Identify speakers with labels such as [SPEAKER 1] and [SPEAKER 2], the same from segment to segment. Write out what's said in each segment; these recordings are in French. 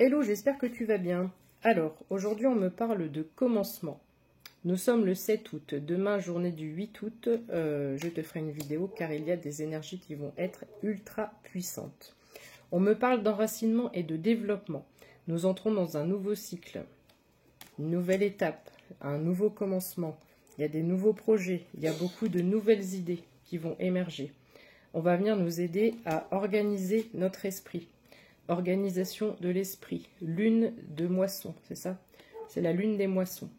[SPEAKER 1] Hello, j'espère que tu vas bien. Alors, aujourd'hui, on me parle de commencement. Nous sommes le 7 août. Demain, journée du 8 août, je te ferai une vidéo car il y a des énergies qui vont être ultra puissantes. On me parle d'enracinement et de développement. Nous entrons dans un nouveau cycle, une nouvelle étape, un nouveau commencement. Il y a des nouveaux projets, il y a beaucoup de nouvelles idées qui vont émerger. On va venir nous aider à organiser notre esprit. Organisation de l'esprit, lune de moisson, c'est ça? C'est la lune des moissons.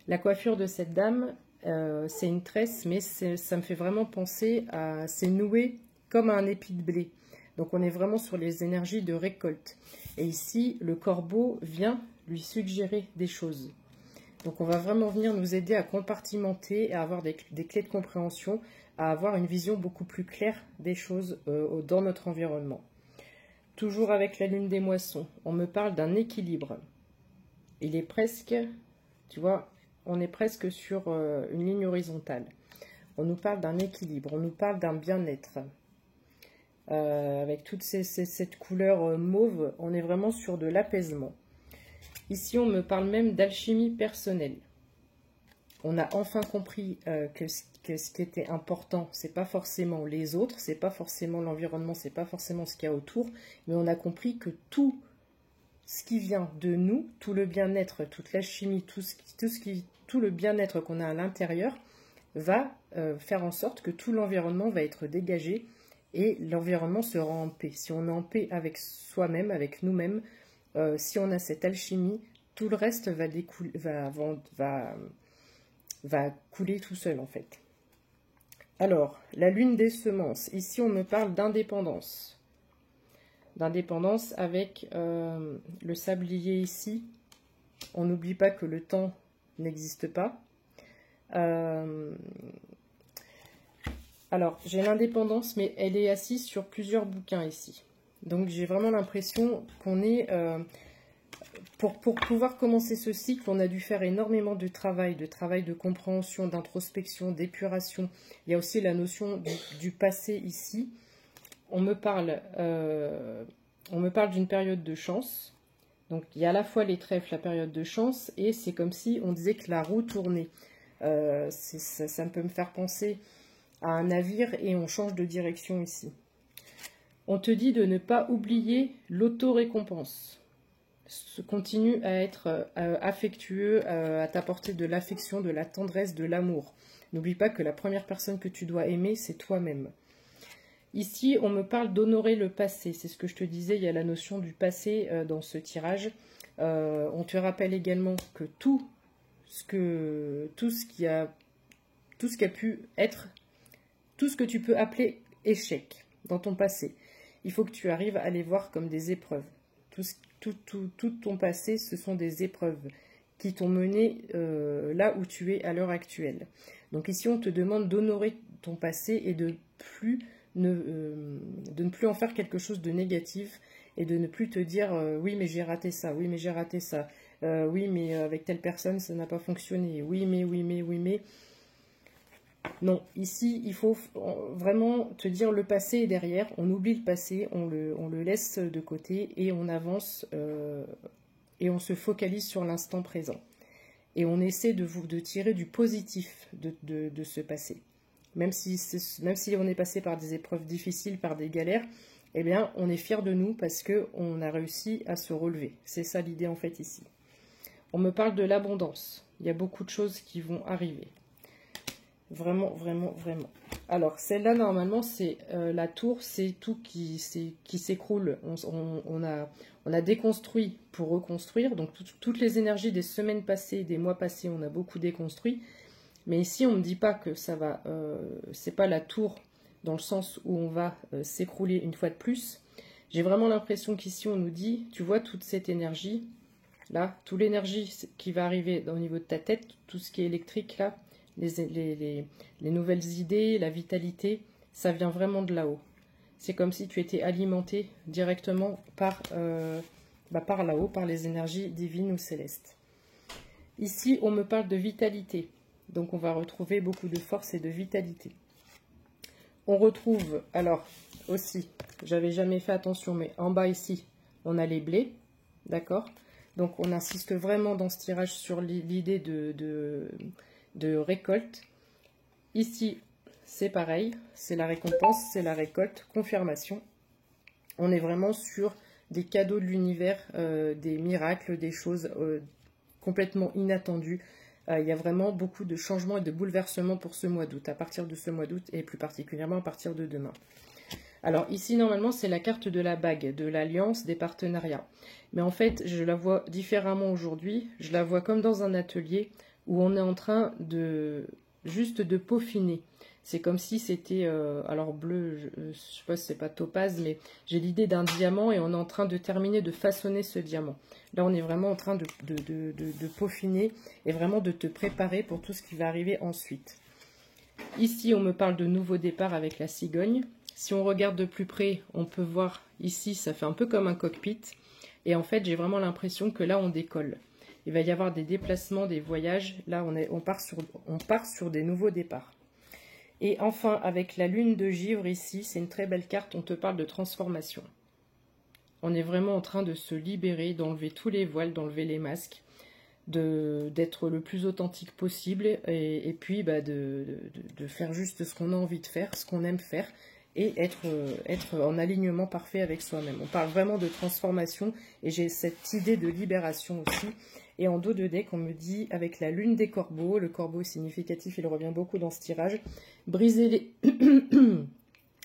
[SPEAKER 1] La coiffure de cette dame, c'est une tresse, mais ça me fait vraiment penser à... C'est noué comme un épi de blé. Donc on est vraiment sur les énergies de récolte. Et ici, le corbeau vient lui suggérer des choses. Donc on va vraiment venir nous aider à compartimenter, à avoir des clés de compréhension, à avoir une vision beaucoup plus claire des choses dans notre environnement. Toujours avec la lune des moissons, on me parle d'un équilibre. Il est presque, tu vois, on est presque sur une ligne horizontale. On nous parle d'un équilibre, on nous parle d'un bien-être. Avec toute cette couleur mauve, on est vraiment sur de l'apaisement. Ici, on me parle même d'alchimie personnelle. On a enfin compris que ce qui était important, c'est pas forcément les autres, c'est pas forcément l'environnement, c'est pas forcément ce qu'il y a autour, mais on a compris que tout ce qui vient de nous, tout le bien-être, toute la chimie, tout le bien-être qu'on a à l'intérieur, va faire en sorte que tout l'environnement va être dégagé et l'environnement sera en paix. Si on est en paix avec soi-même, avec nous-mêmes, si on a cette alchimie, tout le reste va couler tout seul en fait. Alors, la lune des semences. Ici, on me parle d'indépendance. D'indépendance avec le sablier ici. On n'oublie pas que le temps n'existe pas. Alors, j'ai l'indépendance, mais elle est assise sur plusieurs bouquins ici. Donc, j'ai vraiment l'impression qu'on est... Pour pouvoir commencer ce cycle, on a dû faire énormément de travail de compréhension, d'introspection, d'épuration. Il y a aussi la notion du passé ici. On me parle d'une période de chance. Donc, il y a à la fois les trèfles, la période de chance, et c'est comme si on disait que la roue tournait. Ça peut me faire penser à un navire et on change de direction ici. On te dit de ne pas oublier l'auto-récompense. Continue à être affectueux, à t'apporter de l'affection, de la tendresse, de l'amour. N'oublie pas que la première personne que tu dois aimer, c'est toi-même. Ici, on me parle d'honorer le passé. C'est ce que je te disais, il y a la notion du passé dans ce tirage. On te rappelle également que tout ce qui a pu être, tout ce que tu peux appeler échec dans ton passé, il faut que tu arrives à les voir comme des épreuves. Tout ton passé, ce sont des épreuves qui t'ont mené là où tu es à l'heure actuelle. Donc ici, on te demande d'honorer ton passé et de ne plus en faire quelque chose de négatif et de ne plus te dire oui, mais j'ai raté ça, oui, mais j'ai raté ça, oui, mais avec telle personne, ça n'a pas fonctionné, oui, mais... Non, ici, il faut vraiment te dire le passé est derrière, on oublie le passé, on le laisse de côté et on avance et on se focalise sur l'instant présent. Et on essaie de tirer du positif de ce passé. Même si on est passé par des épreuves difficiles, par des galères, eh bien, on est fiers de nous parce qu'on a réussi à se relever. C'est ça l'idée en fait ici. On me parle de l'abondance. Il y a beaucoup de choses qui vont arriver. Vraiment, vraiment, vraiment. Alors, celle-là, normalement, c'est la tour, c'est tout qui s'écroule. On a déconstruit pour reconstruire. Donc, toutes les énergies des semaines passées, des mois passés, on a beaucoup déconstruit. Mais ici, on ne me dit pas que ça va... c'est pas la tour dans le sens où on va s'écrouler une fois de plus. J'ai vraiment l'impression qu'ici, on nous dit, tu vois, toute cette énergie, là, toute l'énergie qui va arriver au niveau de ta tête, tout ce qui est électrique, là, les nouvelles idées, la vitalité, ça vient vraiment de là-haut. C'est comme si tu étais alimenté directement par là-haut, par les énergies divines ou célestes. Ici, on me parle de vitalité. Donc, on va retrouver beaucoup de force et de vitalité. On retrouve, alors, aussi, j'avais jamais fait attention, mais en bas ici, on a les blés. d'accord? Donc on insiste vraiment dans ce tirage sur l'idée de récolte. Ici, c'est pareil, c'est la récompense, c'est la récolte, confirmation. On est vraiment sur des cadeaux de l'univers, des miracles, des choses complètement inattendues. Il y a vraiment beaucoup de changements et de bouleversements pour ce mois d'août, à partir de ce mois d'août et plus particulièrement à partir de demain. Alors ici, normalement, c'est la carte de la bague, de l'alliance, des partenariats. Mais en fait, je la vois différemment aujourd'hui. Je la vois comme dans un atelier où on est en train de juste de peaufiner. C'est comme si c'était, alors bleu, je sais pas si c'est pas topaz, mais j'ai l'idée d'un diamant et on est en train de terminer de façonner ce diamant. Là, on est vraiment en train de peaufiner et vraiment de te préparer pour tout ce qui va arriver ensuite. Ici, on me parle de nouveau départ avec la cigogne. Si on regarde de plus près, on peut voir ici, ça fait un peu comme un cockpit. Et en fait, j'ai vraiment l'impression que là, on décolle. Il va y avoir des déplacements, des voyages. Là, on part sur des nouveaux départs. Et enfin, avec la lune de givre ici, c'est une très belle carte, on te parle de transformation. On est vraiment en train de se libérer, d'enlever tous les voiles, d'enlever les masques, d'être le plus authentique possible et puis de faire juste ce qu'on a envie de faire, ce qu'on aime faire et être en alignement parfait avec soi-même. On parle vraiment de transformation et j'ai cette idée de libération aussi. Et en dos de deck, on me dit avec la lune des corbeaux, le corbeau est significatif, il revient beaucoup dans ce tirage, briser les...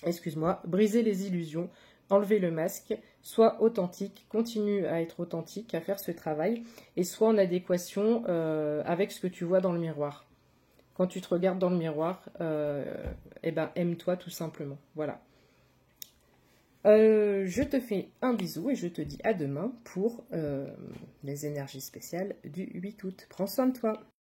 [SPEAKER 1] Excuse-moi, briser les illusions, enlever le masque, soit authentique, continue à être authentique, à faire ce travail, et soit en adéquation avec ce que tu vois dans le miroir. Quand tu te regardes dans le miroir, eh ben, aime-toi tout simplement. Voilà. Je te fais un bisou et je te dis à demain pour les énergies spéciales du 8 août. Prends soin de toi.